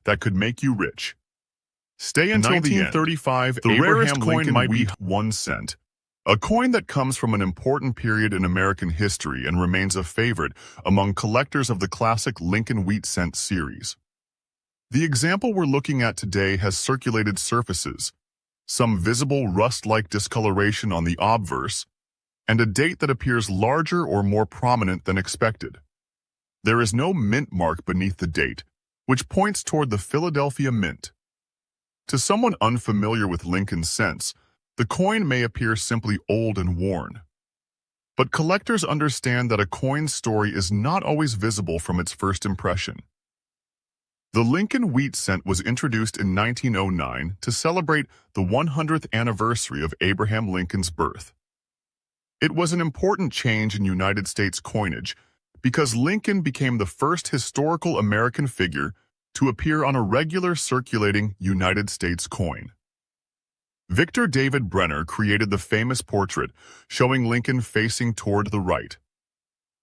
that could make you rich. Stay until the end. 1935, The rarest coin Lincoln might be Wheat 1 cent. A coin that comes from an important period in American history and remains a favorite among collectors of the classic Lincoln Wheat Cent series. The example we're looking at today has circulated surfaces, some visible rust-like discoloration on the obverse, and a date that appears larger or more prominent than expected. There is no mint mark beneath the date, which points toward the Philadelphia Mint. To someone unfamiliar with Lincoln cents, the coin may appear simply old and worn. But collectors understand that a coin's story is not always visible from its first impression. The Lincoln Wheat Cent was introduced in 1909 to celebrate the 100th anniversary of Abraham Lincoln's birth. It was an important change in United States coinage because Lincoln became the first historical American figure to appear on a regular circulating United States coin. Victor David Brenner created the famous portrait showing Lincoln facing toward the right.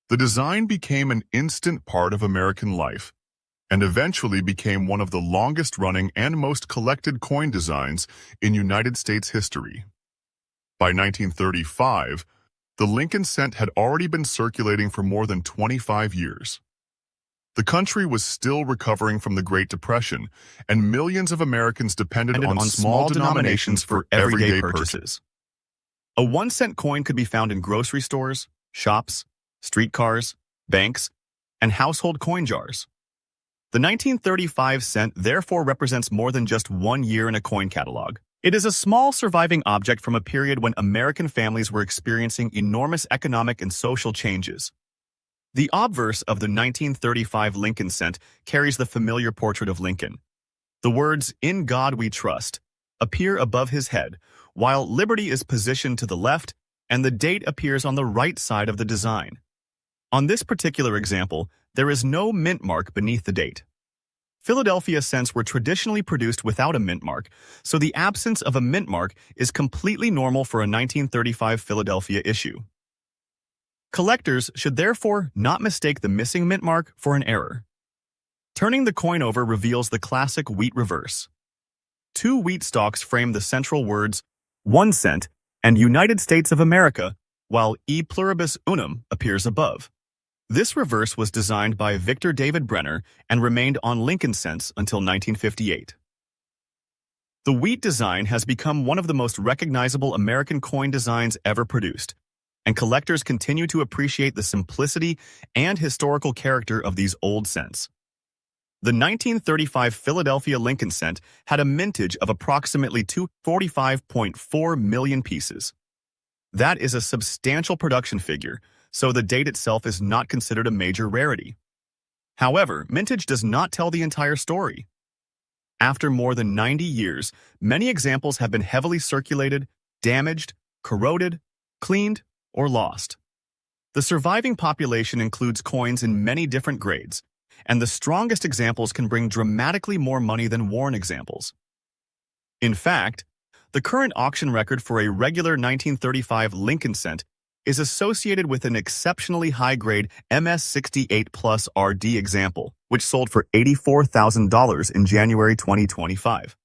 The design became an instant part of American life and eventually became one of the longest-running and most collected coin designs in United States history. By 1935, the Lincoln cent had already been circulating for more than 25 years. The country was still recovering from the Great Depression, and millions of Americans depended on small denominations for everyday purchases. A 1-cent coin could be found in grocery stores, shops, streetcars, banks, and household coin jars. The 1935 cent therefore represents more than just 1 year in a coin catalog. It is a small surviving object from a period when American families were experiencing enormous economic and social changes. The obverse of the 1935 Lincoln cent carries the familiar portrait of Lincoln. The words, "In God We Trust," appear above his head, while liberty is positioned to the left and the date appears on the right side of the design. On this particular example, there is no mint mark beneath the date. Philadelphia cents were traditionally produced without a mint mark, so the absence of a mint mark is completely normal for a 1935 Philadelphia issue. Collectors should therefore not mistake the missing mint mark for an error. Turning the coin over reveals the classic wheat reverse. 2 wheat stalks frame the central words 1 cent and United States of America, while E pluribus unum appears above. This reverse was designed by Victor David Brenner and remained on Lincoln cents until 1958. The wheat design has become one of the most recognizable American coin designs ever produced, and collectors continue to appreciate the simplicity and historical character of these old cents. The 1935 Philadelphia Lincoln cent had a mintage of approximately 245.4 million pieces. That is a substantial production figure, so the date itself is not considered a major rarity. However, mintage does not tell the entire story. After more than 90 years, many examples have been heavily circulated, damaged, corroded, cleaned, or lost. The surviving population includes coins in many different grades, and the strongest examples can bring dramatically more money than worn examples. In fact, the current auction record for a regular 1935 Lincoln cent is associated with an exceptionally high-grade MS-68 Plus RD example, which sold for $84,000 in January 2025.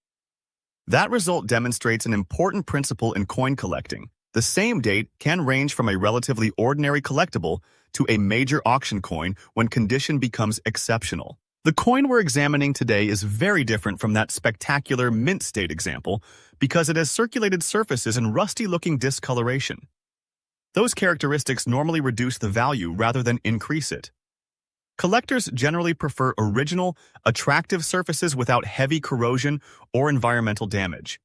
That result demonstrates an important principle in coin collecting. The same date can range from a relatively ordinary collectible to a major auction coin when condition becomes exceptional. The coin we're examining today is very different from that spectacular mint state example because it has circulated surfaces and rusty-looking discoloration. Those characteristics normally reduce the value rather than increase it. Collectors generally prefer original, attractive surfaces without heavy corrosion or environmental damage.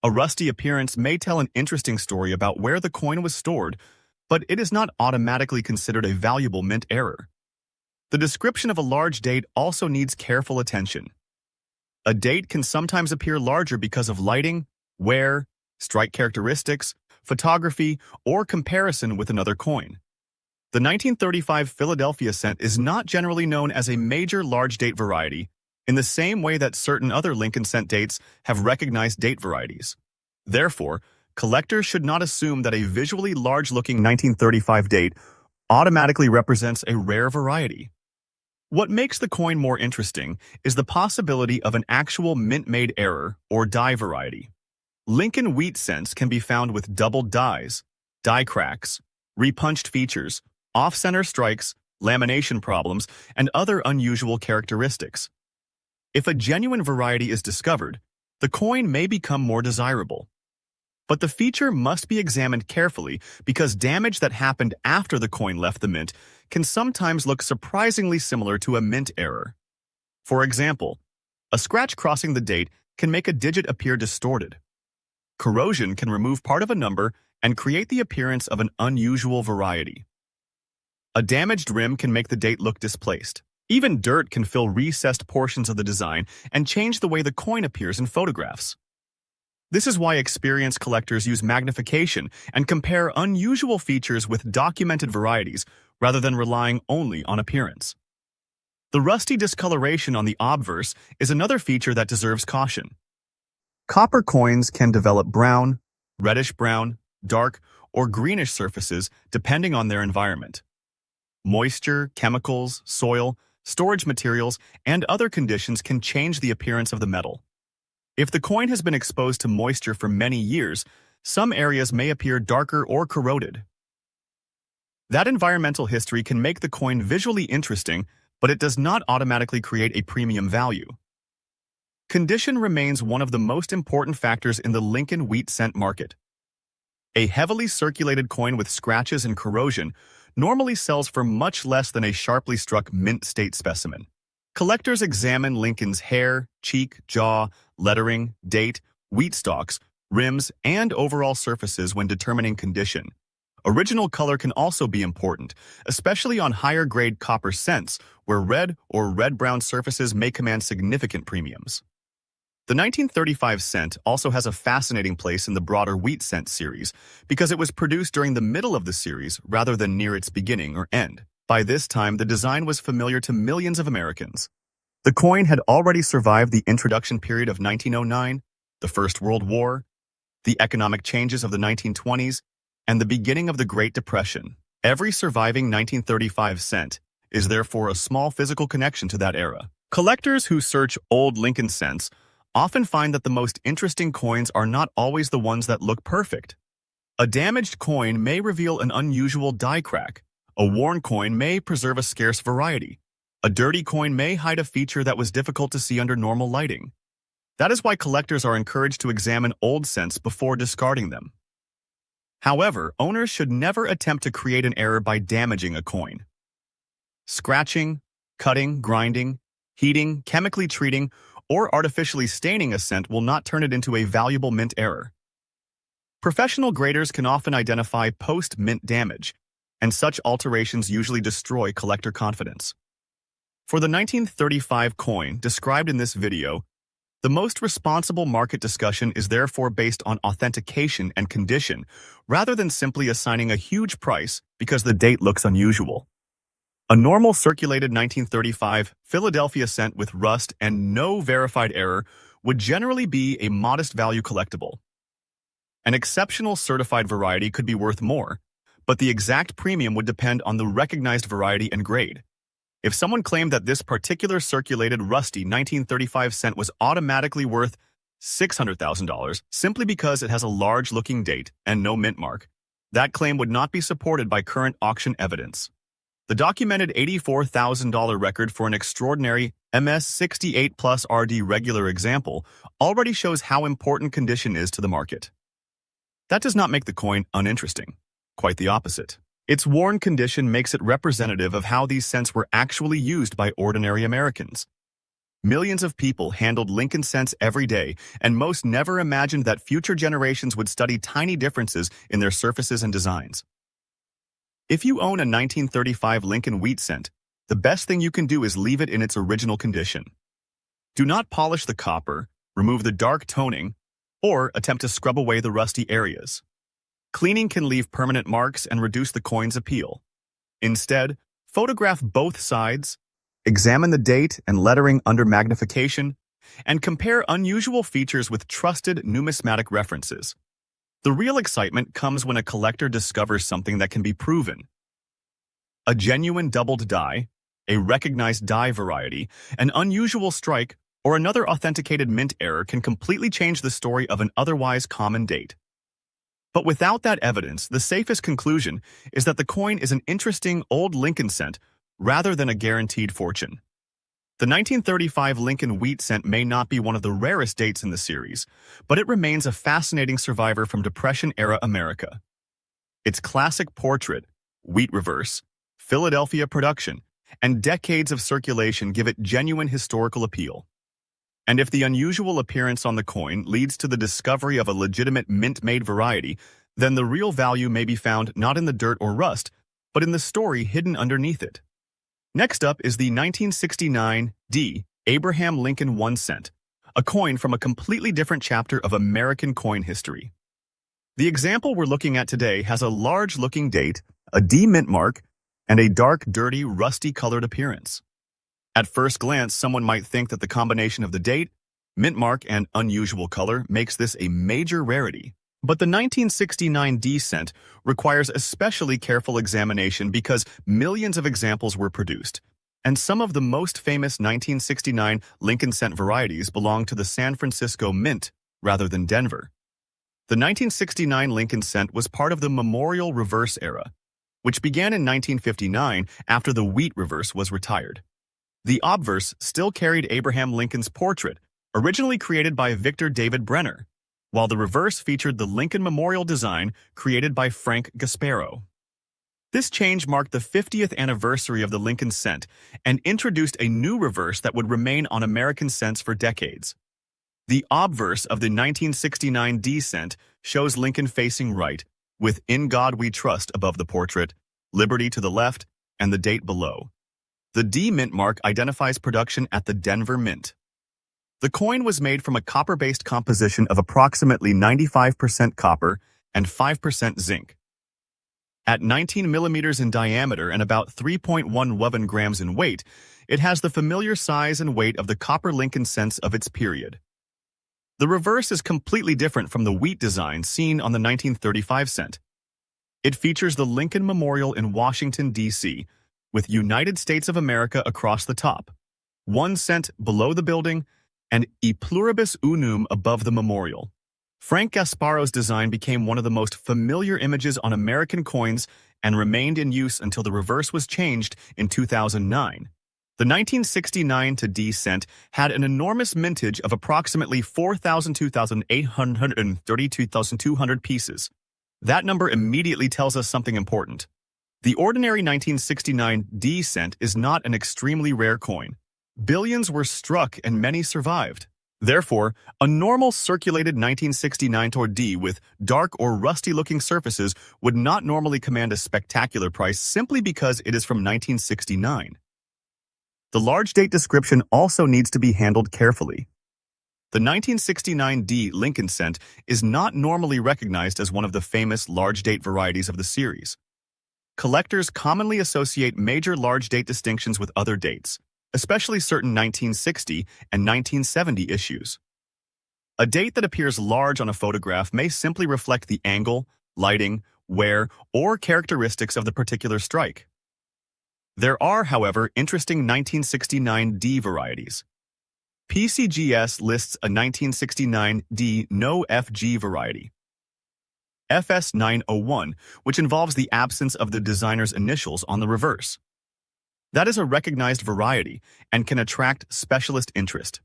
A rusty appearance may tell an interesting story about where the coin was stored, but it is not automatically considered a valuable mint error. The description of a large date also needs careful attention. A date can sometimes appear larger because of lighting, wear, strike characteristics, photography, or comparison with another coin. The 1935 Philadelphia cent is not generally known as a major large date variety, in the same way that certain other Lincoln cent dates have recognized date varieties. Therefore, collectors should not assume that a visually large-looking 1935 date automatically represents a rare variety. What makes the coin more interesting is the possibility of an actual mint-made error or die variety. Lincoln wheat cents can be found with doubled dies, die cracks, repunched features, off-center strikes, lamination problems, and other unusual characteristics. If a genuine variety is discovered, the coin may become more desirable. But the feature must be examined carefully because damage that happened after the coin left the mint can sometimes look surprisingly similar to a mint error. For example, a scratch crossing the date can make a digit appear distorted. Corrosion can remove part of a number and create the appearance of an unusual variety. A damaged rim can make the date look displaced. Even dirt can fill recessed portions of the design and change the way the coin appears in photographs. This is why experienced collectors use magnification and compare unusual features with documented varieties rather than relying only on appearance. The rusty discoloration on the obverse is another feature that deserves caution. Copper coins can develop brown, reddish-brown, dark, or greenish surfaces depending on their environment. Moisture, chemicals, soil, storage materials, and other conditions can change the appearance of the metal. If the coin has been exposed to moisture for many years, some areas may appear darker or corroded. That environmental history can make the coin visually interesting, but it does not automatically create a premium value. Condition remains one of the most important factors in the Lincoln wheat cent market. A heavily circulated coin with scratches and corrosion normally sells for much less than a sharply struck mint state specimen. Collectors examine Lincoln's hair, cheek, jaw, lettering, date, wheat stalks, rims, and overall surfaces when determining condition. Original color can also be important, especially on higher-grade copper cents, where red or red-brown surfaces may command significant premiums. The 1935 cent also has a fascinating place in the broader wheat cent series because it was produced during the middle of the series rather than near its beginning or end. By this time, the design was familiar to millions of Americans. The coin had already survived the introduction period of 1909, the First World War, the economic changes of the 1920s, and the beginning of the Great Depression. Every surviving 1935 cent is therefore a small physical connection to that era. Collectors who search old Lincoln cents often find that the most interesting coins are not always the ones that look perfect. A damaged coin may reveal an unusual die crack. A worn coin may preserve a scarce variety. A dirty coin may hide a feature that was difficult to see under normal lighting. That is why collectors are encouraged to examine old cents before discarding them. However, owners should never attempt to create an error by damaging a coin. Scratching, cutting, grinding, heating, chemically treating, or artificially staining a cent will not turn it into a valuable mint error. Professional graders can often identify post-mint damage, and such alterations usually destroy collector confidence. For the 1935 coin described in this video, the most responsible market discussion is therefore based on authentication and condition, rather than simply assigning a huge price because the date looks unusual. A normal circulated 1935 Philadelphia cent with rust and no verified error would generally be a modest value collectible. An exceptional certified variety could be worth more, but the exact premium would depend on the recognized variety and grade. If someone claimed that this particular circulated rusty 1935 cent was automatically worth $600,000 simply because it has a large-looking date and no mint mark, that claim would not be supported by current auction evidence. The documented $84,000 record for an extraordinary MS68 plus RD regular example already shows how important condition is to the market. That does not make the coin uninteresting. Quite the opposite. Its worn condition makes it representative of how these cents were actually used by ordinary Americans. Millions of people handled Lincoln cents every day, and most never imagined that future generations would study tiny differences in their surfaces and designs. If you own a 1935 Lincoln wheat cent, the best thing you can do is leave it in its original condition. Do not polish the copper, remove the dark toning, or attempt to scrub away the rusty areas. Cleaning can leave permanent marks and reduce the coin's appeal. Instead, photograph both sides, examine the date and lettering under magnification, and compare unusual features with trusted numismatic references. The real excitement comes when a collector discovers something that can be proven. A genuine doubled die, a recognized die variety, an unusual strike, or another authenticated mint error can completely change the story of an otherwise common date. But without that evidence, the safest conclusion is that the coin is an interesting old Lincoln cent rather than a guaranteed fortune. The 1935 Lincoln wheat cent may not be one of the rarest dates in the series, but it remains a fascinating survivor from Depression-era America. Its classic portrait, wheat reverse, Philadelphia production, and decades of circulation give it genuine historical appeal. And if the unusual appearance on the coin leads to the discovery of a legitimate mint-made variety, then the real value may be found not in the dirt or rust, but in the story hidden underneath it. Next up is the 1969 D. Abraham Lincoln 1 cent, a coin from a completely different chapter of American coin history. The example we're looking at today has a large-looking date, a D mint mark, and a dark, dirty, rusty-colored appearance. At first glance, someone might think that the combination of the date, mint mark, and unusual color makes this a major rarity. But the 1969 D cent requires especially careful examination because millions of examples were produced, and some of the most famous 1969 Lincoln cent varieties belong to the San Francisco Mint rather than Denver. The 1969 Lincoln cent was part of the Memorial Reverse era, which began in 1959 after the wheat reverse was retired. The obverse still carried Abraham Lincoln's portrait, originally created by Victor David Brenner, while the reverse featured the Lincoln Memorial design created by Frank Gasparo. This change marked the 50th anniversary of the Lincoln cent and introduced a new reverse that would remain on American cents for decades. The obverse of the 1969 D cent shows Lincoln facing right, with "In God We Trust" above the portrait, "Liberty" to the left, and the date below. The D mint mark identifies production at the Denver Mint. The coin was made from a copper-based composition of approximately 95% copper and 5% zinc. At 19 millimeters in diameter and about 3.11 grams in weight, it has the familiar size and weight of the copper Lincoln cents of its period. The reverse is completely different from the wheat design seen on the 1935 cent. It features the Lincoln Memorial in Washington, D.C., with United States of America across the top, 1 cent below the building, and E Pluribus Unum above the memorial. Frank Gasparo's design became one of the most familiar images on American coins and remained in use until the reverse was changed in 2009. The 1969 to D cent had an enormous mintage of approximately 4,832,200 pieces. That number immediately tells us something important. The ordinary 1969 D cent is not an extremely rare coin. Billions were struck and many survived. Therefore, a normal circulated 1969 D with dark or rusty-looking surfaces would not normally command a spectacular price simply because it is from 1969. The large date description also needs to be handled carefully. The 1969 D Lincoln cent is not normally recognized as one of the famous large date varieties of the series. Collectors commonly associate major large date distinctions with other dates, especially certain 1960 and 1970 issues. A date that appears large on a photograph may simply reflect the angle, lighting, wear, or characteristics of the particular strike. There are, however, interesting 1969 D varieties. PCGS lists a 1969 D no FG variety, FS901, which involves the absence of the designer's initials on the reverse. That is a recognized variety and can attract specialist interest.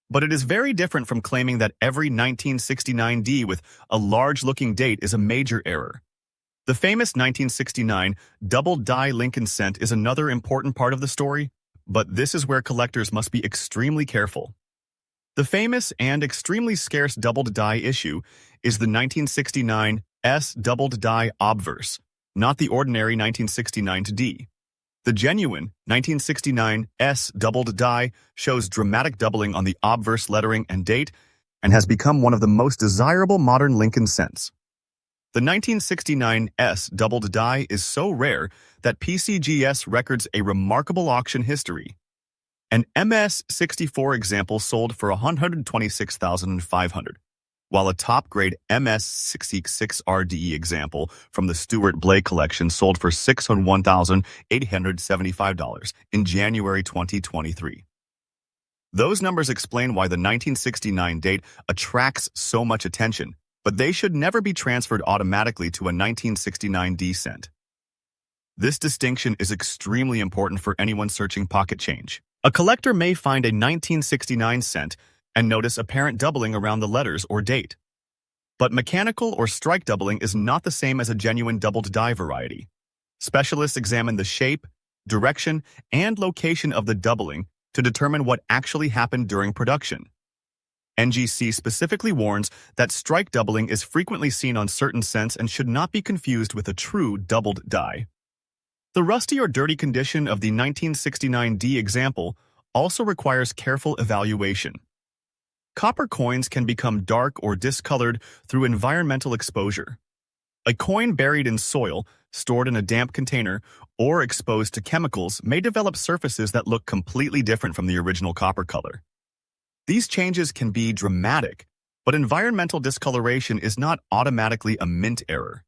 But it is very different from claiming that every 1969 D with a large-looking date is a major error. The famous 1969 double die Lincoln cent is another important part of the story, but this is where collectors must be extremely careful. The famous and extremely scarce doubled die issue is the 1969 S doubled die obverse, not the ordinary 1969 D. The genuine 1969 S doubled die shows dramatic doubling on the obverse lettering and date and has become one of the most desirable modern Lincoln cents. The 1969 S doubled die is so rare that PCGS records a remarkable auction history. An MS-64 example sold for $126,500. while a top-grade MS66 RDE example from the Stuart Blake collection sold for $601,875 in January 2023. Those numbers explain why the 1969 date attracts so much attention, but they should never be transferred automatically to a 1969 D cent. This distinction is extremely important for anyone searching pocket change. A collector may find a 1969 cent and notice apparent doubling around the letters or date. But mechanical or strike doubling is not the same as a genuine doubled die variety. Specialists examine the shape, direction, and location of the doubling to determine what actually happened during production. NGC specifically warns that strike doubling is frequently seen on certain cents and should not be confused with a true doubled die. The rusty or dirty condition of the 1969 D example also requires careful evaluation. Copper coins can become dark or discolored through environmental exposure. A coin buried in soil, stored in a damp container, or exposed to chemicals may develop surfaces that look completely different from the original copper color. These changes can be dramatic, but environmental discoloration is not automatically a mint error.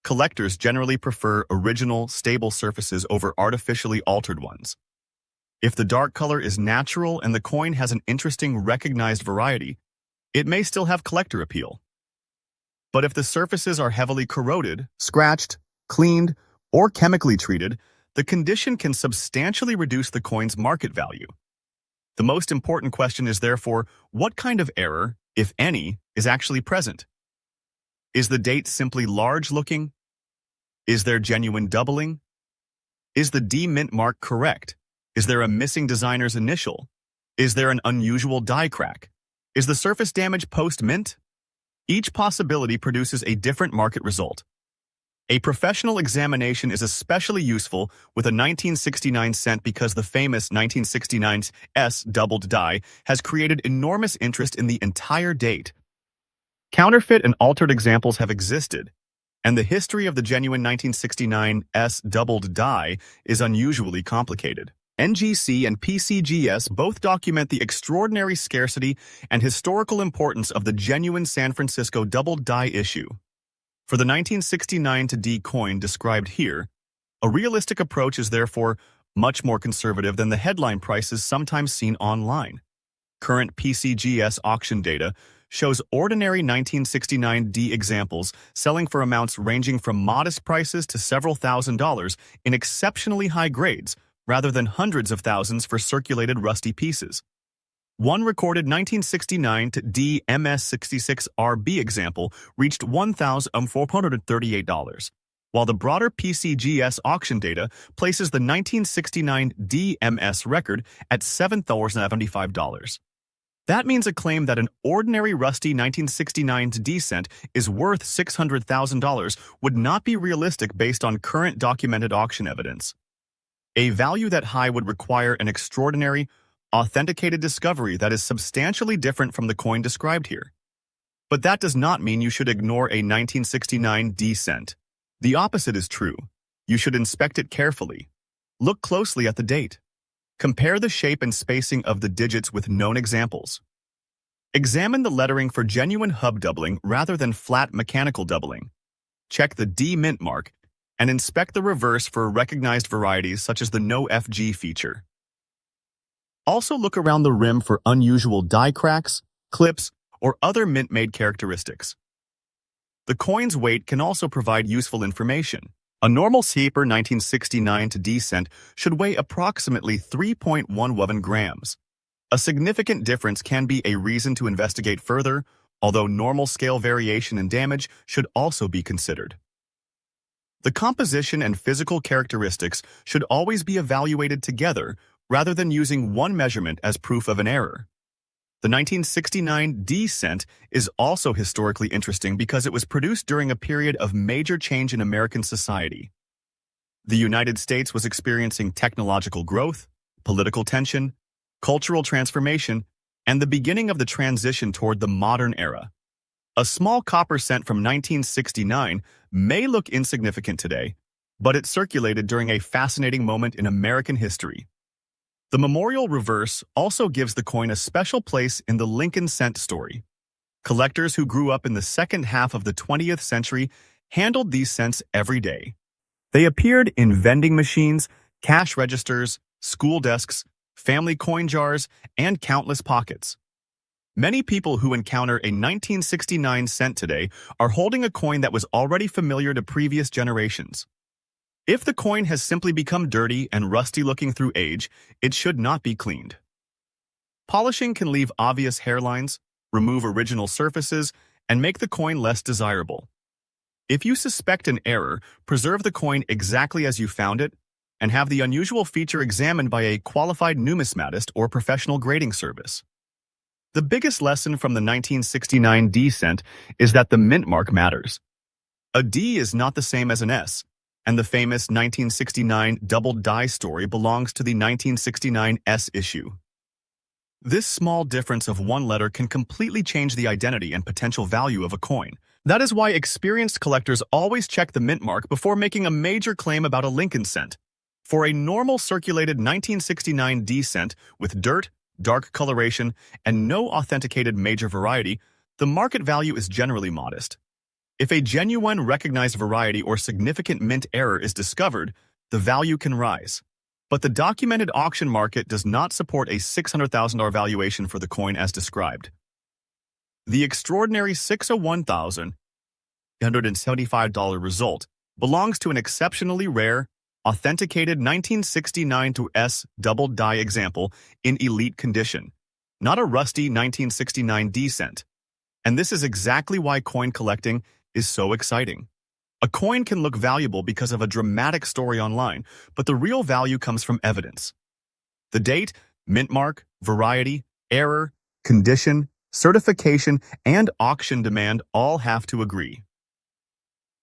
Collectors generally prefer original, stable surfaces over artificially altered ones. If the dark color is natural and the coin has an interesting recognized variety, it may still have collector appeal. But if the surfaces are heavily corroded, scratched, cleaned, or chemically treated, the condition can substantially reduce the coin's market value. The most important question is therefore, what kind of error, if any, is actually present? Is the date simply large-looking? Is there genuine doubling? Is the D mint mark correct? Is there a missing designer's initial? Is there an unusual die crack? Is the surface damage post-mint? Each possibility produces a different market result. A professional examination is especially useful with a 1969 cent because the famous 1969 S doubled die has created enormous interest in the entire date. Counterfeit and altered examples have existed, and the history of the genuine 1969 S doubled die is unusually complicated. NGC and PCGS both document the extraordinary scarcity and historical importance of the genuine San Francisco doubled die issue. For the 1969 to D coin described here, a realistic approach is therefore much more conservative than the headline prices sometimes seen online. Current PCGS auction data shows ordinary 1969 D examples selling for amounts ranging from modest prices to several $1,000s in exceptionally high grades, rather than hundreds of thousands for circulated rusty pieces. One recorded 1969 to D MS66 RB example reached $1,438, while the broader PCGS auction data places the 1969 D MS record at $7,075. That means a claim that an ordinary rusty 1969 to D cent is worth $600,000 would not be realistic based on current documented auction evidence. A value that high would require an extraordinary, authenticated discovery that is substantially different from the coin described here. But that does not mean you should ignore a 1969 D cent. The opposite is true. You should inspect it carefully. Look closely at the date. Compare the shape and spacing of the digits with known examples. Examine the lettering for genuine hub doubling rather than flat mechanical doubling. Check the D mint mark and inspect the reverse for recognized varieties such as the no FG feature. Also look around the rim for unusual die cracks, clips, or other mint-made characteristics. The coin's weight can also provide useful information. A normal paper 1969 to D cent should weigh approximately 3.11 grams. A significant difference can be a reason to investigate further, although normal scale variation and damage should also be considered. The composition and physical characteristics should always be evaluated together rather than using one measurement as proof of an error. The 1969 D cent is also historically interesting because it was produced during a period of major change in American society. The United States was experiencing technological growth, political tension, cultural transformation, and the beginning of the transition toward the modern era. A small copper cent from 1969 may look insignificant today, but it circulated during a fascinating moment in American history. The memorial reverse also gives the coin a special place in the Lincoln cent story. Collectors who grew up in the second half of the 20th century handled these cents every day. They appeared in vending machines, cash registers, school desks, family coin jars, and countless pockets. Many people who encounter a 1969 cent today are holding a coin that was already familiar to previous generations. If the coin has simply become dirty and rusty looking through age, it should not be cleaned. Polishing can leave obvious hairlines, remove original surfaces, and make the coin less desirable. If you suspect an error, preserve the coin exactly as you found it, and have the unusual feature examined by a qualified numismatist or professional grading service. The biggest lesson from the 1969 D cent is that the mint mark matters. A D is not the same as an S, and the famous 1969 double die story belongs to the 1969 S issue. This small difference of one letter can completely change the identity and potential value of a coin. That is why experienced collectors always check the mint mark before making a major claim about a Lincoln cent. For a normal circulated 1969 D cent with dirt, dark coloration, and no authenticated major variety, the market value is generally modest. If a genuine recognized variety or significant mint error is discovered, the value can rise. But the documented auction market does not support a $600,000 valuation for the coin as described. The extraordinary $601,875 result belongs to an exceptionally rare, authenticated 1969 to S double die example in elite condition, not a rusty 1969 D cent. And this is exactly why coin collecting is so exciting. A coin can look valuable because of a dramatic story online, but the real value comes from evidence. The date, mint mark, variety, error, condition, certification, and auction demand all have to agree.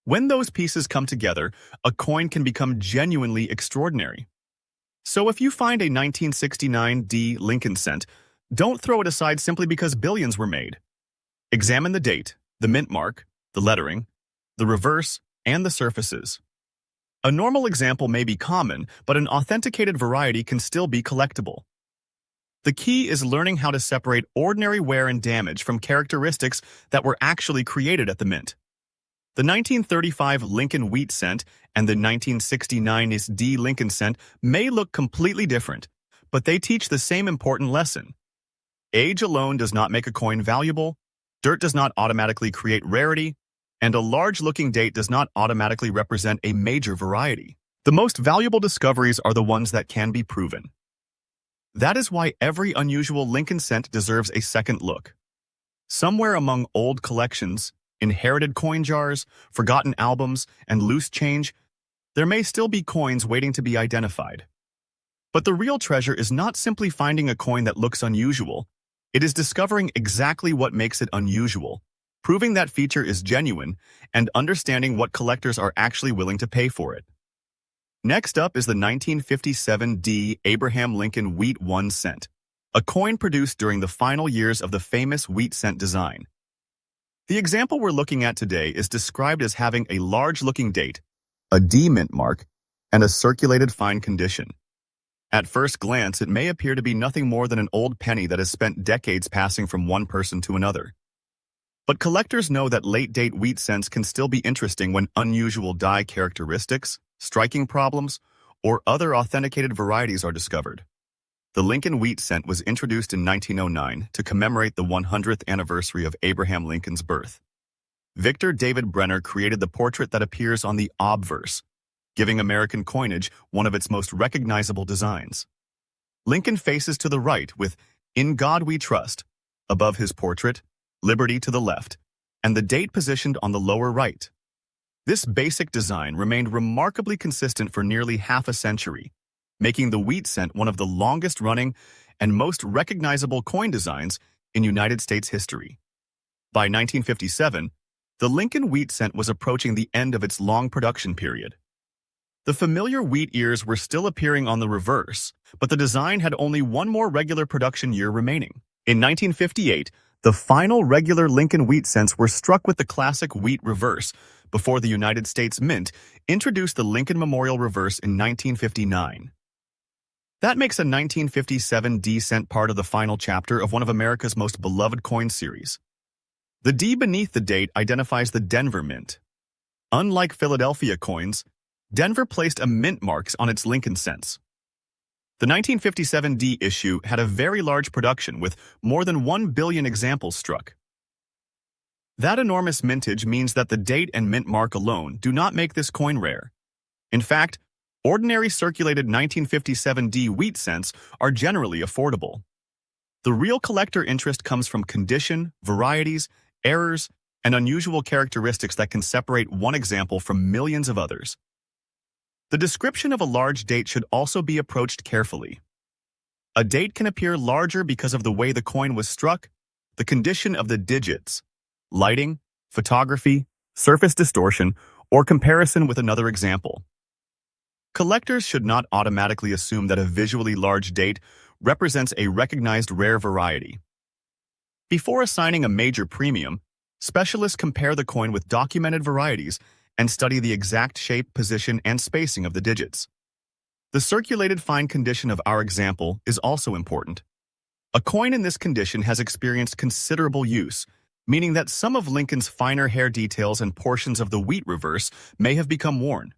When those pieces come together, a coin can become genuinely extraordinary. So if you find a 1969 D Lincoln cent, don't throw it aside simply because billions were made. Examine the date, the mint mark, the lettering, the reverse, and the surfaces. A normal example may be common, but an authenticated variety can still be collectible. The key is learning how to separate ordinary wear and damage from characteristics that were actually created at the mint. The 1935 Lincoln Wheat cent and the 1969 D Lincoln cent may look completely different, but they teach the same important lesson. Age alone does not make a coin valuable, dirt does not automatically create rarity, and a large-looking date does not automatically represent a major variety. The most valuable discoveries are the ones that can be proven. That is why every unusual Lincoln cent deserves a second look. Somewhere among old collections, inherited coin jars, forgotten albums, and loose change, there may still be coins waiting to be identified. But the real treasure is not simply finding a coin that looks unusual, it is discovering exactly what makes it unusual, proving that feature is genuine, and understanding what collectors are actually willing to pay for it. Next up is the 1957 D Abraham Lincoln Wheat 1 cent, a coin produced during the final years of the famous wheat cent design. The example we're looking at today is described as having a large-looking date, a D mint mark, and a circulated fine condition. At first glance, it may appear to be nothing more than an old penny that has spent decades passing from one person to another. But collectors know that late-date wheat cents can still be interesting when unusual die characteristics, striking problems, or other authenticated varieties are discovered. The Lincoln Wheat cent was introduced in 1909 to commemorate the 100th anniversary of Abraham Lincoln's birth. Victor David Brenner created the portrait that appears on the obverse, giving American coinage one of its most recognizable designs. Lincoln faces to the right with "In God We Trust" above his portrait, "Liberty" to the left, and the date positioned on the lower right. This basic design remained remarkably consistent for nearly half a century, making the wheat cent one of the longest-running and most recognizable coin designs in United States history. By 1957, the Lincoln Wheat cent was approaching the end of its long production period. The familiar wheat ears were still appearing on the reverse, but the design had only one more regular production year remaining. In 1958, the final regular Lincoln Wheat cents were struck with the classic wheat reverse before the United States Mint introduced the Lincoln Memorial reverse in 1959. That makes a 1957 D cent part of the final chapter of one of America's most beloved coin series. The D beneath the date identifies the Denver Mint. Unlike Philadelphia coins, Denver placed a mint marks on its Lincoln cents. The 1957 D issue had a very large production with more than 1 billion examples struck. That enormous mintage means that the date and mint mark alone do not make this coin rare. In fact, ordinary circulated 1957 D wheat cents are generally affordable. The real collector interest comes from condition, varieties, errors, and unusual characteristics that can separate one example from millions of others. The description of a large date should also be approached carefully. A date can appear larger because of the way the coin was struck, the condition of the digits, lighting, photography, surface distortion, or comparison with another example. Collectors should not automatically assume that a visually large date represents a recognized rare variety. Before assigning a major premium, specialists compare the coin with documented varieties and study the exact shape, position, and spacing of the digits. The circulated fine condition of our example is also important. A coin in this condition has experienced considerable use, meaning that some of Lincoln's finer hair details and portions of the wheat reverse may have become worn.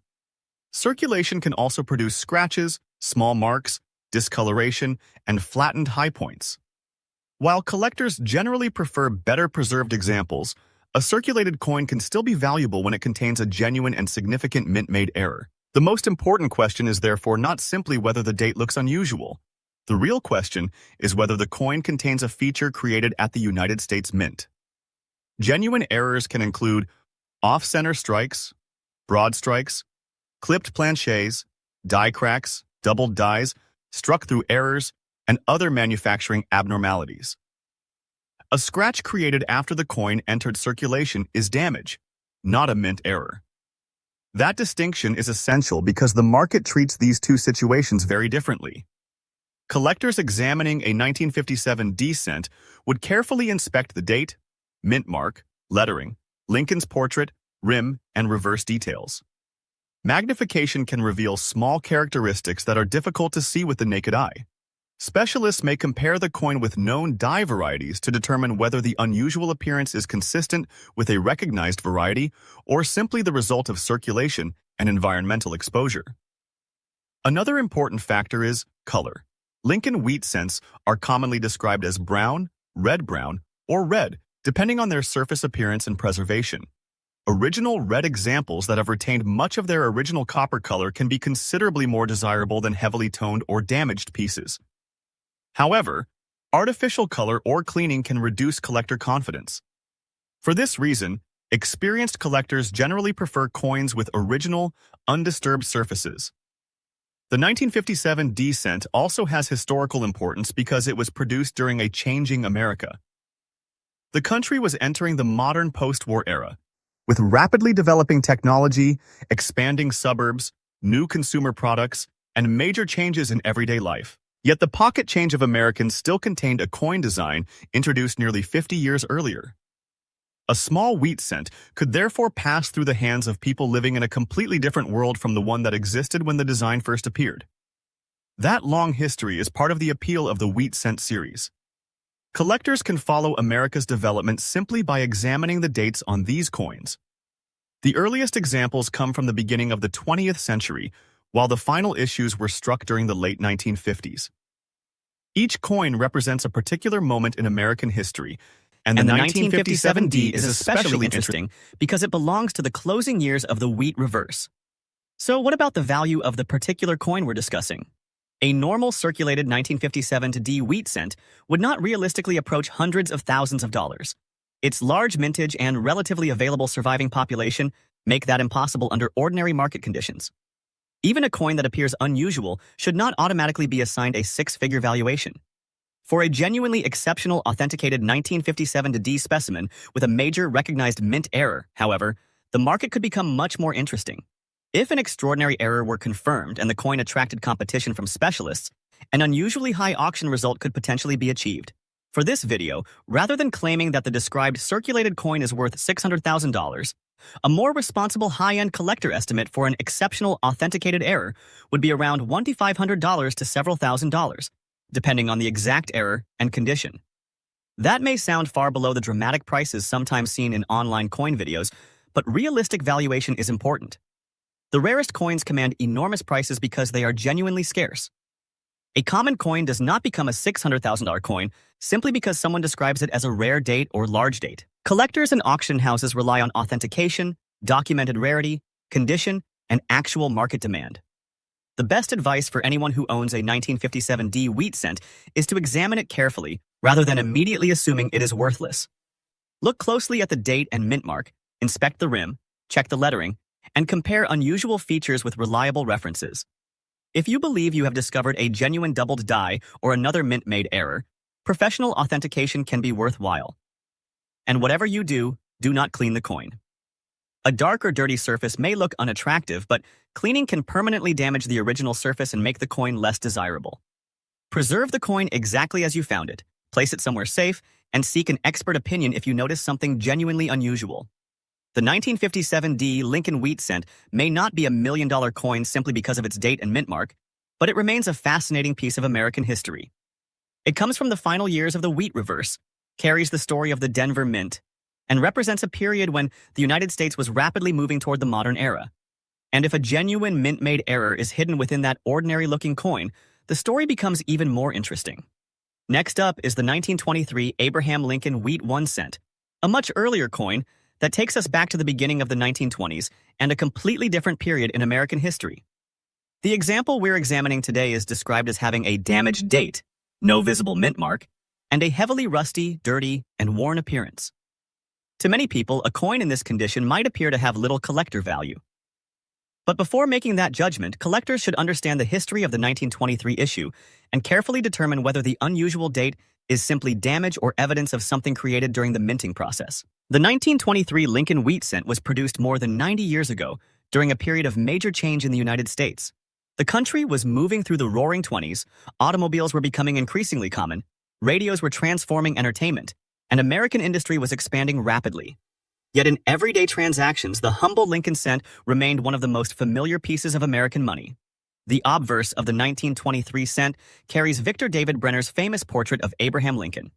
Circulation can also produce scratches, small marks, discoloration, and flattened high points. While collectors generally prefer better preserved examples, a circulated coin can still be valuable when it contains a genuine and significant mint-made error. The most important question is therefore not simply whether the date looks unusual. The real question is whether the coin contains a feature created at the United States Mint. Genuine errors can include off-center strikes, broad strikes, clipped planchets, die cracks, doubled dies, struck through errors, and other manufacturing abnormalities. A scratch created after the coin entered circulation is damage, not a mint error. That distinction is essential because the market treats these two situations very differently. Collectors examining a 1957 D cent would carefully inspect the date, mint mark, lettering, Lincoln's portrait, rim, and reverse details. Magnification can reveal small characteristics that are difficult to see with the naked eye. Specialists may compare the coin with known die varieties to determine whether the unusual appearance is consistent with a recognized variety or simply the result of circulation and environmental exposure. Another important factor is color. Lincoln wheat cents are commonly described as brown, red-brown, or red, depending on their surface appearance and preservation. Original red examples that have retained much of their original copper color can be considerably more desirable than heavily toned or damaged pieces. However, artificial color or cleaning can reduce collector confidence. For this reason, experienced collectors generally prefer coins with original, undisturbed surfaces. The 1957 D cent also has historical importance because it was produced during a changing America. The country was entering the modern post-war era, with rapidly developing technology, expanding suburbs, new consumer products, and major changes in everyday life. Yet the pocket change of Americans still contained a coin design introduced nearly 50 years earlier. A small wheat cent could therefore pass through the hands of people living in a completely different world from the one that existed when the design first appeared. That long history is part of the appeal of the wheat cent series. Collectors can follow America's development simply by examining the dates on these coins. The earliest examples come from the beginning of the 20th century, while the final issues were struck during the late 1950s. Each coin represents a particular moment in American history, and the 1957 D is especially interesting because it belongs to the closing years of the wheat reverse. So what about the value of the particular coin we're discussing? A normal circulated 1957 D wheat cent would not realistically approach hundreds of thousands of dollars. Its large mintage and relatively available surviving population make that impossible under ordinary market conditions. Even a coin that appears unusual should not automatically be assigned a six-figure valuation. For a genuinely exceptional authenticated 1957 D specimen with a major recognized mint error, however, the market could become much more interesting. If an extraordinary error were confirmed and the coin attracted competition from specialists, an unusually high auction result could potentially be achieved. For this video, rather than claiming that the described circulated coin is worth $600,000, a more responsible high-end collector estimate for an exceptional authenticated error would be around $2,500 to several $1,000s, depending on the exact error and condition. That may sound far below the dramatic prices sometimes seen in online coin videos, but realistic valuation is important. The rarest coins command enormous prices because they are genuinely scarce. A common coin does not become a $600,000 coin simply because someone describes it as a rare date or large date. Collectors and auction houses rely on authentication, documented rarity, condition, and actual market demand. The best advice for anyone who owns a 1957D wheat cent is to examine it carefully rather than immediately assuming it is worthless. Look closely at the date and mint mark, inspect the rim, check the lettering, and compare unusual features with reliable references. If you believe you have discovered a genuine doubled die or another mint-made error, professional authentication can be worthwhile. And whatever you do, do not clean the coin. A dark or dirty surface may look unattractive, but cleaning can permanently damage the original surface and make the coin less desirable. Preserve the coin exactly as you found it, place it somewhere safe, and seek an expert opinion if you notice something genuinely unusual. The 1957D Lincoln Wheat Cent may not be a $1,000,000 coin simply because of its date and mint mark, but it remains a fascinating piece of American history. It comes from the final years of the wheat reverse, carries the story of the Denver Mint, and represents a period when the United States was rapidly moving toward the modern era. And if a genuine mint-made error is hidden within that ordinary-looking coin, the story becomes even more interesting. Next up is the 1923 Abraham Lincoln Wheat 1 cent, a much earlier coin that takes us back to the beginning of the 1920s and a completely different period in American history. The example we're examining today is described as having a damaged date, no visible mint mark, and a heavily rusty, dirty, and worn appearance. To many people, a coin in this condition might appear to have little collector value. But before making that judgment, collectors should understand the history of the 1923 issue and carefully determine whether the unusual date is simply damage or evidence of something created during the minting process. The 1923 Lincoln Wheat Cent was produced more than 90 years ago during a period of major change in the United States. The country was moving through the roaring 20s, automobiles were becoming increasingly common, radios were transforming entertainment, and American industry was expanding rapidly. Yet in everyday transactions, the humble Lincoln cent remained one of the most familiar pieces of American money. The obverse of the 1923 cent carries Victor David Brenner's famous portrait of Abraham Lincoln.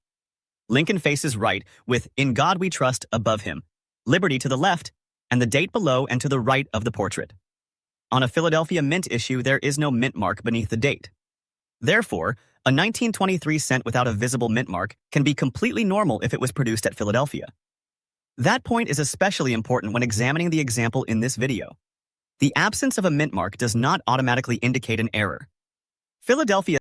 Lincoln faces right, with "In God We Trust" above him, liberty to the left, and the date below and to the right of the portrait. On a Philadelphia mint issue, there is no mint mark beneath the date. Therefore, a 1923 cent without a visible mint mark can be completely normal if it was produced at Philadelphia. That point is especially important when examining the example in this video. The absence of a mint mark does not automatically indicate an error. Philadelphia